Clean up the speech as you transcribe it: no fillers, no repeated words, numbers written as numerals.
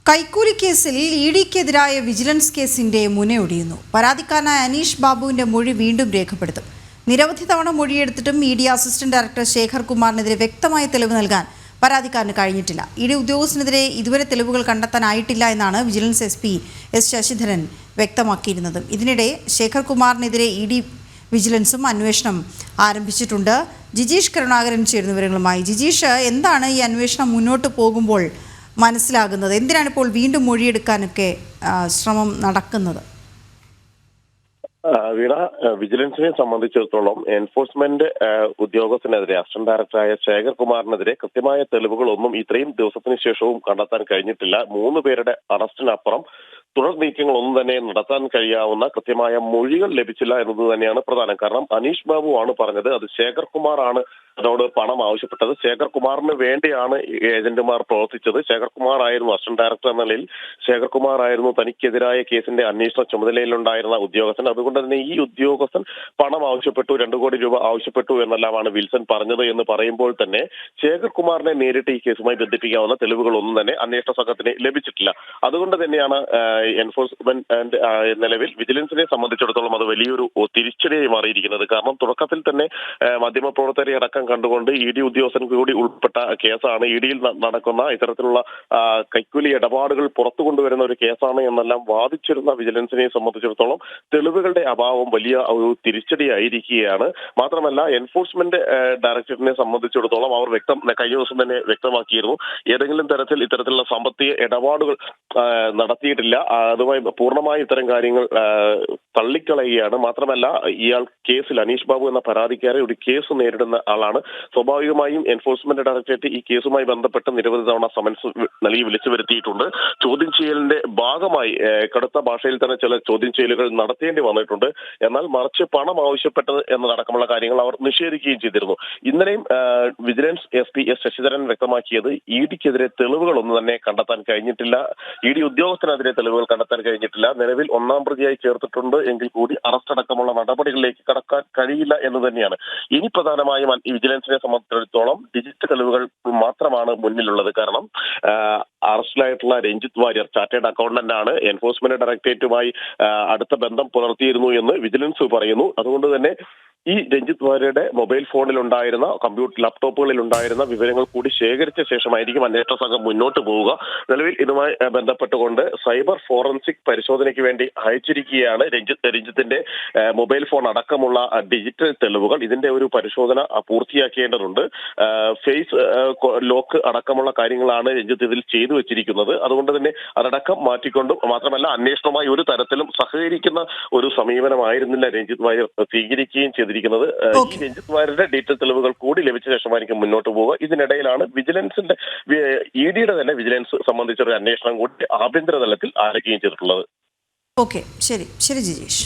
കൈക്കൂലി കേസിൽ ഇഡിക്കെതിരായ വിജിലൻസ് കേസിന്റെ മുനയൊടിയുന്നു. പരാതിക്കാരനായ അനീഷ് ബാബുവിന്റെ മൊഴി വീണ്ടും രേഖപ്പെടുത്തും. നിരവധി തവണ മൊഴിയെടുത്തിട്ടും ഇഡി അസിസ്റ്റന്റ് ഡയറക്ടർ ശേഖർ കുമാറിനെതിരെ വ്യക്തമായ തെളിവ് നൽകാൻ പരാതിക്കാരന് കഴിഞ്ഞിട്ടില്ല. ഇഡി ഉദ്യോഗസ്ഥനെതിരെ ഇതുവരെ തെളിവുകൾ കണ്ടെത്താനായിട്ടില്ല എന്നാണ് വിജിലൻസ് എസ് എസ് ശശിധരൻ വ്യക്തമാക്കിയിരുന്നത്. ഇതിനിടെ ശേഖർ കുമാറിനെതിരെ ഇഡി വിജിലൻസും അന്വേഷണം ആരംഭിച്ചിട്ടുണ്ട്. ജിജീഷ് കരുണാകരൻ ചേരുന്ന വിവരങ്ങളുമായി. ജിജീഷ്, എന്താണ് ഈ അന്വേഷണം മുന്നോട്ട് പോകുമ്പോൾ മനസ്സിലാകുന്നത്? എന്തിനാണ് ഇപ്പോൾ വീണ്ടും മൊഴിയെടുക്കാനൊക്കെ ശ്രമം നടക്കുന്നത്? വീണ, വിജിലൻസിനെ സംബന്ധിച്ചിടത്തോളം എൻഫോഴ്സ്മെന്റ് ഉദ്യോഗസ്ഥനെതിരെ അസിസ്റ്റന്റ് ഡയറക്ടറായ ശേഖർ കുമാറിനെതിരെ കൃത്യമായ തെളിവുകളൊന്നും ഇത്രയും ദിവസത്തിന് ശേഷവും കണ്ടെത്താൻ കഴിഞ്ഞിട്ടില്ല. 3 പേരുടെ അറസ്റ്റിനപ്പുറം തുടർ നീക്കങ്ങളൊന്നും തന്നെ നടത്താൻ കഴിയാവുന്ന കൃത്യമായ മൊഴികൾ ലഭിച്ചില്ല എന്നത് തന്നെയാണ് പ്രധാനം. കാരണം അനീഷ് ബാബു ആണ് പറഞ്ഞത് അത് ശേഖർ കുമാറാണ് അതോട് പണം ആവശ്യപ്പെട്ടത്. ശേഖർ കുമാറിന് വേണ്ടിയാണ് ഏജന്റുമാർ പ്രവർത്തിച്ചത്. ശേഖർ കുമാർ ആയിരുന്നു അസിസ്റ്റന്റ് ഡയറക്ടർ എന്ന നിലയിൽ ശേഖർ കുമാർ ആയിരുന്നു തനിക്കെതിരായ കേസിന്റെ അന്വേഷണ ചുമതലയിലുണ്ടായിരുന്ന ഉദ്യോഗസ്ഥൻ. അതുകൊണ്ട് തന്നെ ഈ ഉദ്യോഗസ്ഥൻ പണം ആവശ്യപ്പെട്ടു, 2 കോടി രൂപ ആവശ്യപ്പെട്ടു എന്നെല്ലാമാണ് വിൽസൺ പറഞ്ഞത് എന്ന് പറയുമ്പോൾ തന്നെ ശേഖർ കുമാറിനെ നേരിട്ട് ഈ കേസുമായി ബന്ധിപ്പിക്കാവുന്ന തെളിവുകളൊന്നും തന്നെ അന്വേഷണ സംഘത്തിന് ലഭിച്ചിട്ടില്ല. അതുകൊണ്ട് തന്നെയാണ് എൻഫോഴ്സ്മെന്റ് നിലവിൽ വിജിലൻസിനെ സംബന്ധിച്ചിടത്തോളം അത് വലിയൊരു തിരിച്ചടിയായി മാറിയിരിക്കുന്നത്. കാരണം തുടക്കത്തിൽ തന്നെ മാധ്യമപ്രവർത്തകരെ അടക്കം കണ്ടുകൊണ്ട് ഇ ഡി ഉദ്യോഗസ്ഥൻ കൂടി ഉൾപ്പെട്ട കേസാണ്. ഇ ഡിയിൽ നടക്കുന്ന ഇത്തരത്തിലുള്ള കൈക്കൂലി ഇടപാടുകൾ പുറത്തു കൊണ്ടുവരുന്ന ഒരു കേസാണ് എന്നെല്ലാം വാദിച്ചിരുന്ന വിജിലൻസിനെ സംബന്ധിച്ചിടത്തോളം തെളിവുകളുടെ അഭാവം വലിയ ഒരു തിരിച്ചടിയായിരിക്കുകയാണ്. മാത്രമല്ല എൻഫോഴ്സ്മെന്റ് ഡയറക്ടറേറ്റിനെ സംബന്ധിച്ചിടത്തോളം അവർ കഴിഞ്ഞ ദിവസം തന്നെ വ്യക്തമാക്കിയിരുന്നു, ഏതെങ്കിലും തരത്തിൽ ഇത്തരത്തിലുള്ള സാമ്പത്തിക ഇടപാടുകൾ നടത്തിയിട്ടില്ല. അതുമായി പൂർണ്ണമായി ഇത്തരം കാര്യങ്ങൾ തള്ളിക്കളയുകയാണ്. മാത്രമല്ല ഇയാൾ കേസിൽ അനീഷ് ബാബു എന്ന പരാതിക്കാരെ ഒരു കേസ് നേരിടുന്ന ആളാണ്. സ്വാഭാവികമായും എൻഫോഴ്സ്മെന്റ് ഡയറക്ടറേറ്റ് ഈ കേസുമായി ബന്ധപ്പെട്ട് നിരവധി തവണ സമൻസ് നൽകി വിളിച്ചു വരുത്തിയിട്ടുണ്ട്. ചോദ്യം ചെയ്യലിന്റെ ഭാഗമായി കടുത്ത ഭാഷയിൽ തന്നെ ചില ചോദ്യം ചെയ്യലുകൾ നടത്തേണ്ടി വന്നിട്ടുണ്ട്. എന്നാൽ മറിച്ച് പണം ആവശ്യപ്പെട്ടത് എന്നതടക്കമുള്ള കാര്യങ്ങൾ അവർ നിഷേധിക്കുകയും ചെയ്തിരുന്നു. ഇന്നലെയും വിജിലൻസ് എസ് ശശിധരൻ വ്യക്തമാക്കിയത് ഇ ഡിക്കെതിരെ തെളിവുകളൊന്നും തന്നെ കണ്ടെത്താൻ കഴിഞ്ഞിട്ടില്ല. ഇ ഡി ഉദ്യോഗസ്ഥനെതിരെ തെളിവുകൾ കണ്ടെത്താൻ കഴിഞ്ഞിട്ടില്ല. നിലവിൽ 1-ാം പ്രതിയായി ചേർത്തിട്ടുണ്ട് എങ്കിൽ കൂടി അറസ്റ്റ് അടക്കമുള്ള നടപടികളിലേക്ക് കടക്കാൻ കഴിയില്ല എന്ന് തന്നെയാണ്. ഇനി പ്രധാനമായും വിജിലൻസിനെ സംബന്ധിച്ചിടത്തോളം ഡിജിറ്റൽ തെളിവുകൾ മാത്രമാണ് മുന്നിലുള്ളത്. കാരണം അറസ്റ്റിലായിട്ടുള്ള രഞ്ജിത്ത് വാര്യർ ചാർട്ടേഡ് അക്കൗണ്ടന്റ് ആണ്. എൻഫോഴ്സ്മെന്റ് ഡയറക്ടറേറ്റുമായി അടുത്ത ബന്ധം പുലർത്തിയിരുന്നു എന്ന് വിജിലൻസ് പറയുന്നു. അതുകൊണ്ട് തന്നെ ഈ രഞ്ജിത്ത് വാര്യരുടെ മൊബൈൽ ഫോണിൽ ഉണ്ടായിരുന്ന ലാപ്ടോപ്പുകളിൽ ഉണ്ടായിരുന്ന വിവരങ്ങൾ കൂടി ശേഖരിച്ച ശേഷമായിരിക്കും അന്വേഷണ സംഘം മുന്നോട്ട് പോവുക. നിലവിൽ ഇതുമായി ബന്ധപ്പെട്ടുകൊണ്ട് സൈബർ ഫോറൻസിക് പരിശോധനയ്ക്ക് വേണ്ടി അയച്ചിരിക്കുകയാണ് രഞ്ജിത്തിന്റെ മൊബൈൽ ഫോൺ അടക്കമുള്ള ഡിജിറ്റൽ തെളിവുകൾ. ഇതിന്റെ ഒരു പരിശോധന പൂർത്തിയാക്കേണ്ടതുണ്ട്. ഫേസ് ലോക്ക് അടക്കമുള്ള കാര്യങ്ങളാണ് രഞ്ജിത്ത് ഇതിൽ ചെയ്തു വെച്ചിരിക്കുന്നത്. അതുകൊണ്ട് തന്നെ അതടക്കം മാറ്റിക്കൊണ്ടും മാത്രമല്ല അന്വേഷണവുമായി ഒരു തരത്തിലും സഹകരിക്കുന്ന ഒരു സമീപനമായിരുന്നില്ല രഞ്ജിത്ത് വാര്യർ സ്വീകരിക്കുകയും ചെയ്തിരിക്കുന്നത്. ഈ രഞ്ജിത്ത് വാര്യരുടെ ഡീറ്റെയിൽ തെളിവുകൾ കൂടി ലഭിച്ച ശേഷമായിരിക്കും മുന്നോട്ട് പോവുക. ഇതിനിടയിലാണ് വിജിലൻസിന്റെ ഇ ഡിയുടെ തന്നെ വിജിലൻസ് സംബന്ധിച്ചൊരു അന്വേഷണം കൂടി ആഭ്യന്തര തലത്തിൽ ആരംഭിക്കുകയും ചെയ്തിട്ടുള്ളത്. ഓക്കെ, ശരി ജിജീഷ്.